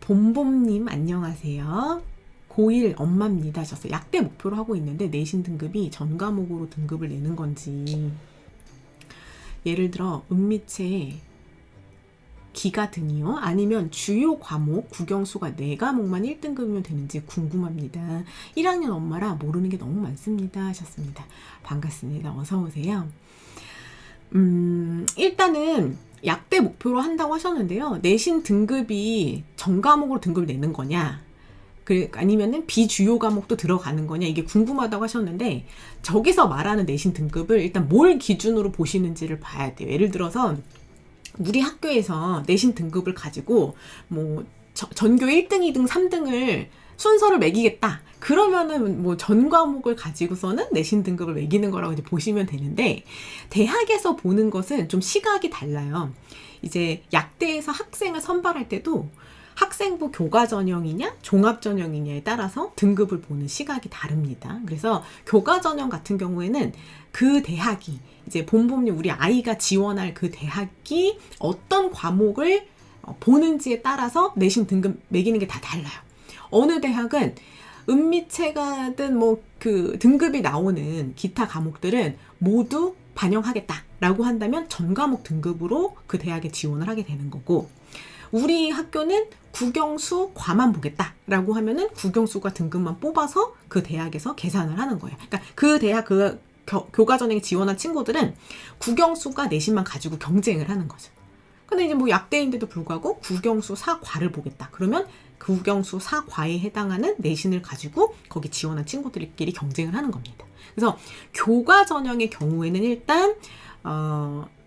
봄봄님 안녕하세요. 고1 엄마입니다 하셨어요. 약대 목표로 하고 있는데 내신 등급이 전 과목으로 등급을 내는 건지, 예를 들어 은미체 기가 등이요? 아니면 주요 과목 국영수가 4과목만 1등급이면 되는지 궁금합니다. 1학년 엄마라 모르는 게 너무 많습니다 하셨습니다. 반갑습니다. 어서 오세요. 일단은 약대 목표로 한다고 하셨는데요. 내신 등급이 전 과목으로 등급을 내는 거냐, 아니면은 비주요 과목도 들어가는 거냐, 이게 궁금하다고 하셨는데, 저기서 말하는 내신 등급을 일단 뭘 기준으로 보시는지를 봐야 돼요. 예를 들어서 우리 학교에서 내신 등급을 가지고 뭐 전교 1등, 2등, 3등을 순서를 매기겠다. 그러면은 뭐 전 과목을 가지고서는 내신 등급을 매기는 거라고 이제 보시면 되는데, 대학에서 보는 것은 좀 시각이 달라요. 이제 약대에서 학생을 선발할 때도 학생부 교과 전형이냐 종합 전형이냐에 따라서 등급을 보는 시각이 다릅니다. 그래서 교과 전형 같은 경우에는 그 대학이, 이제 봄봄님 우리 아이가 지원할 그 대학이 어떤 과목을 보는지에 따라서 내신 등급 매기는 게 다 달라요. 어느 대학은 은미체가든 뭐 그 등급이 나오는 기타 과목들은 모두 반영하겠다라고 한다면 전 과목 등급으로 그 대학에 지원을 하게 되는 거고, 우리 학교는 국영수 과만 보겠다라고 하면은 국영수과 등급만 뽑아서 그 대학에서 계산을 하는 거예요. 그러니까 그 대학 교과 전형에 지원한 친구들은 국영수과 내신만 가지고 경쟁을 하는 거죠. 근데 이제 뭐 약대인데도 불구하고 국영수 4과를 보겠다. 그러면 국영수 4과에 해당하는 내신을 가지고 거기 지원한 친구들끼리 경쟁을 하는 겁니다. 그래서 교과 전형의 경우에는 일단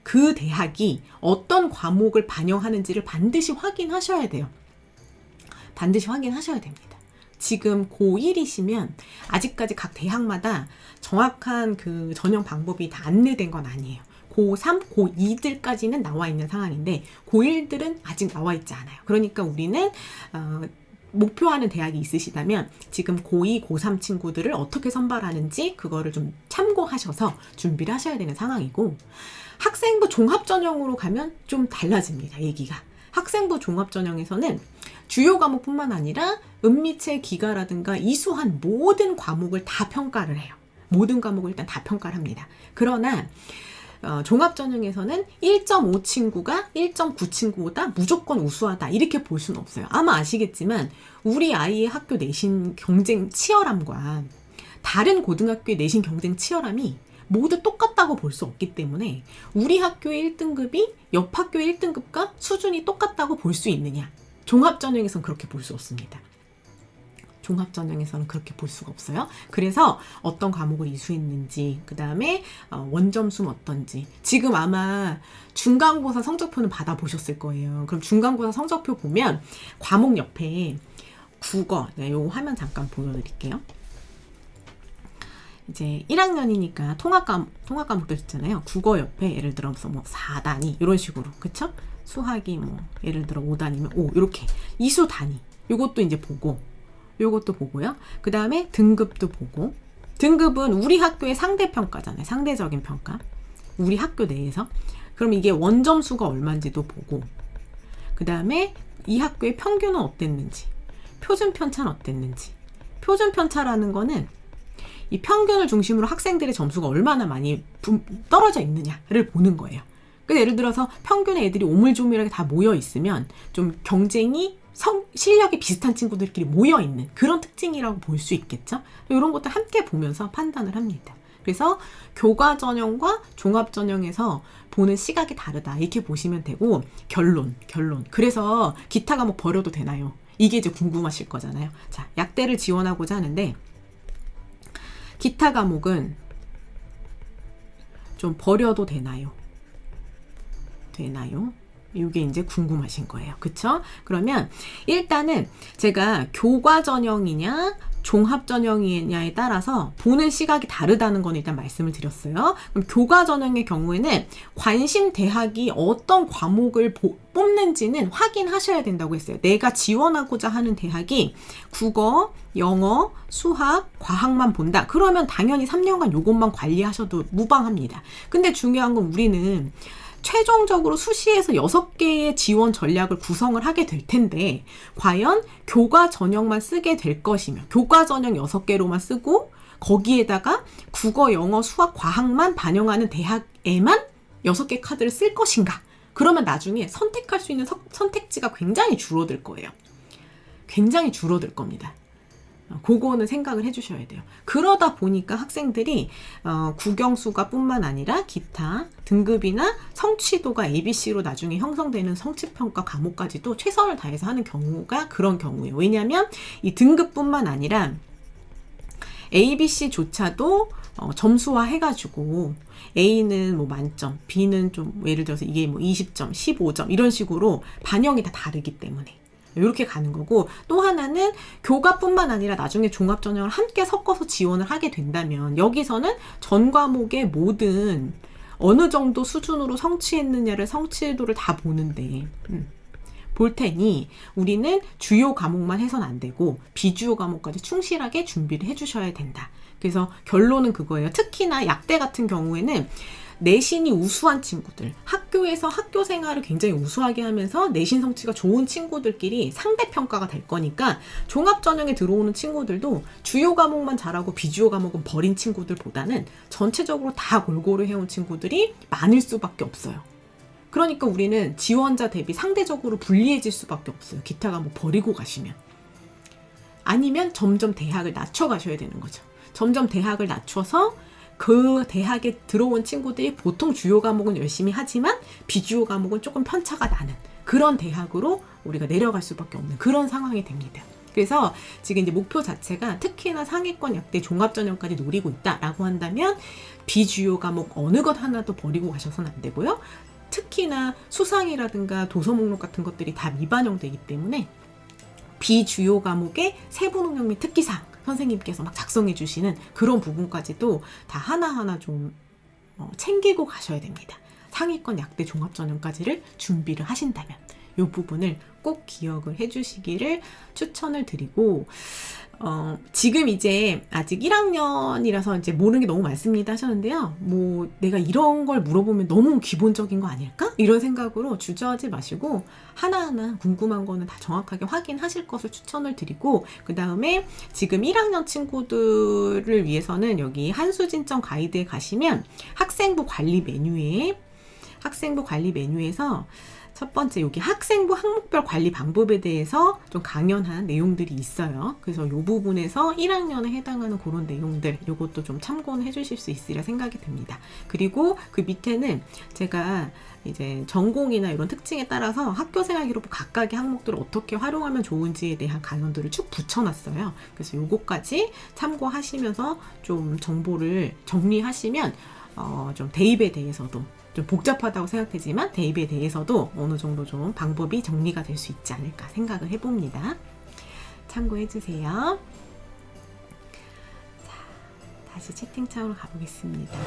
그 대학이 어떤 과목을 반영하는지를 반드시 확인하셔야 돼요. 반드시 확인하셔야 됩니다. 지금 고1이시면 아직까지 각 대학마다 정확한 그 전형 방법이 다 안내된 건 아니에요. 고3, 고2들까지는 나와 있는 상황인데 고1들은 아직 나와 있지 않아요. 그러니까 우리는 목표하는 대학이 있으시다면 지금 고2, 고3 친구들을 어떻게 선발하는지 그거를 좀 참고하셔서 준비를 하셔야 되는 상황이고, 학생부 종합전형으로 가면 좀 달라집니다. 얘기가. 학생부 종합전형에서는 주요 과목뿐만 아니라 은미체 기가라든가 이수한 모든 과목을 다 평가를 해요. 모든 과목을 일단 다 평가를 합니다. 그러나 종합전형에서는 1.5 친구가 1.9 친구보다 무조건 우수하다 이렇게 볼 수는 없어요. 아마 아시겠지만 우리 아이의 학교 내신 경쟁 치열함과 다른 고등학교의 내신 경쟁 치열함이 모두 똑같다고 볼 수 없기 때문에 우리 학교의 1등급이 옆 학교의 1등급과 수준이 똑같다고 볼 수 있느냐, 종합전형에서는 그렇게 볼 수 없습니다. 종합전형에서는 그렇게 볼 수가 없어요. 그래서 어떤 과목을 이수했는지, 그 다음에 원점수는 어떤지, 지금 아마 중간고사 성적표는 받아보셨을 거예요. 그럼 중간고사 성적표 보면 과목 옆에 국어, 네, 요 화면 잠깐 보여드릴게요. 이제 1학년이니까 통합 과목도 있잖아요. 국어 옆에 예를 들어서 뭐 4단위 이런 식으로, 그쵸? 수학이 뭐 예를 들어 5단위면 5 이렇게 이수 단위, 요것도 이제 보고, 요것도 보고요. 그 다음에 등급도 보고, 등급은 우리 학교의 상대평가잖아요. 상대적인 평가. 우리 학교 내에서. 그럼 이게 원점수가 얼마인지도 보고, 그 다음에 이 학교의 평균은 어땠는지, 표준 편차는 어땠는지. 표준 편차라는 거는 이 평균을 중심으로 학생들의 점수가 얼마나 많이 떨어져 있느냐를 보는 거예요. 근데 예를 들어서 평균의 애들이 오물조물하게 다 모여 있으면 좀 경쟁이 실력이 비슷한 친구들끼리 모여있는 그런 특징이라고 볼 수 있겠죠. 이런 것도 함께 보면서 판단을 합니다. 그래서 교과 전형과 종합 전형에서 보는 시각이 다르다 이렇게 보시면 되고, 결론. 그래서 기타 과목 버려도 되나요? 이게 이제 궁금하실 거잖아요. 자, 약대를 지원하고자 하는데 기타 과목은 좀 버려도 되나요? 이게 이제 궁금하신 거예요. 그쵸? 그러면 일단은 제가 교과 전형이냐 종합 전형이냐에 따라서 보는 시각이 다르다는 건 일단 말씀을 드렸어요. 그럼 교과 전형의 경우에는 관심 대학이 어떤 과목을 뽑는지는 확인하셔야 된다고 했어요. 내가 지원하고자 하는 대학이 국어, 영어, 수학, 과학만 본다. 그러면 당연히 3년간 요것만 관리하셔도 무방합니다. 근데 중요한 건 우리는 최종적으로 수시에서 6개의 지원 전략을 구성을 하게 될 텐데 과연 교과 전형만 쓰게 될 것이며 교과 전형 6개로만 쓰고 거기에다가 국어, 영어, 수학, 과학만 반영하는 대학에만 6개 카드를 쓸 것인가? 그러면 나중에 선택할 수 있는 선택지가 굉장히 줄어들 거예요. 굉장히 줄어들 겁니다. 그거는 생각을 해주셔야 돼요. 그러다 보니까 학생들이 국영수가 뿐만 아니라 기타 등급이나 성취도가 ABC로 나중에 형성되는 성취평가 과목까지도 최선을 다해서 하는 경우가 그런 경우예요. 왜냐하면 이 등급뿐만 아니라 ABC조차도 점수화 해가지고 A는 뭐 만점, B는 좀 예를 들어서 이게 뭐 20점, 15점 이런 식으로 반영이 다 다르기 때문에 이렇게 가는 거고, 또 하나는 교과뿐만 아니라 나중에 종합전형을 함께 섞어서 지원을 하게 된다면 여기서는 전 과목의 모든 어느 정도 수준으로 성취했느냐를 성취도를 다 보는데 볼 테니 우리는 주요 과목만 해선 안 되고 비주요 과목까지 충실하게 준비를 해주셔야 된다. 그래서 결론은 그거예요. 특히나 약대 같은 경우에는 내신이 우수한 친구들, 학교에서 학교 생활을 굉장히 우수하게 하면서 내신 성취가 좋은 친구들끼리 상대평가가 될 거니까 종합전형에 들어오는 친구들도 주요 과목만 잘하고 비주요 과목은 버린 친구들보다는 전체적으로 다 골고루 해온 친구들이 많을 수밖에 없어요. 그러니까 우리는 지원자 대비 상대적으로 불리해질 수밖에 없어요. 기타 과목 버리고 가시면. 아니면 점점 대학을 낮춰 가셔야 되는 거죠. 점점 대학을 낮춰서 그 대학에 들어온 친구들이 보통 주요 과목은 열심히 하지만 비주요 과목은 조금 편차가 나는 그런 대학으로 우리가 내려갈 수밖에 없는 그런 상황이 됩니다. 그래서 지금 이제 목표 자체가 특히나 상위권 약대 종합전형까지 노리고 있다라고 한다면 비주요 과목 어느 것 하나도 버리고 가셔서는 안 되고요. 특히나 수상이라든가 도서 목록 같은 것들이 다 미반영되기 때문에 비주요 과목의 세부 능력 및 특기사항 선생님께서 막 작성해 주시는 그런 부분까지도 다 하나하나 좀 챙기고 가셔야 됩니다. 상위권 약대 종합전형까지를 준비를 하신다면 이 부분을 꼭 기억을 해 주시기를 추천을 드리고, 지금 이제 아직 1학년이라서 이제 모르는 게 너무 많습니다 하셨는데요. 뭐 내가 이런 걸 물어보면 너무 기본적인 거 아닐까? 이런 생각으로 주저하지 마시고 하나하나 궁금한 거는 다 정확하게 확인하실 것을 추천을 드리고, 그 다음에 지금 1학년 친구들을 위해서는 여기 한수진점 가이드에 가시면 학생부 관리 메뉴에서 첫 번째 여기 학생부 항목별 관리 방법에 대해서 좀 강연한 내용들이 있어요. 그래서 이 부분에서 1학년에 해당하는 그런 내용들 이것도 좀 참고는 해주실 수 있으리라 생각이 듭니다. 그리고 그 밑에는 제가 이제 전공이나 이런 특징에 따라서 학교생활 기록부 각각의 항목들을 어떻게 활용하면 좋은지에 대한 강연들을 쭉 붙여놨어요. 그래서 요거까지 참고하시면서 좀 정보를 정리하시면 좀 대입에 대해서도 좀 복잡하다고 생각되지만 대입에 대해서도 어느 정도 좀 방법이 정리가 될 수 있지 않을까 생각을 해봅니다. 참고해주세요. 자, 다시 채팅창으로 가보겠습니다.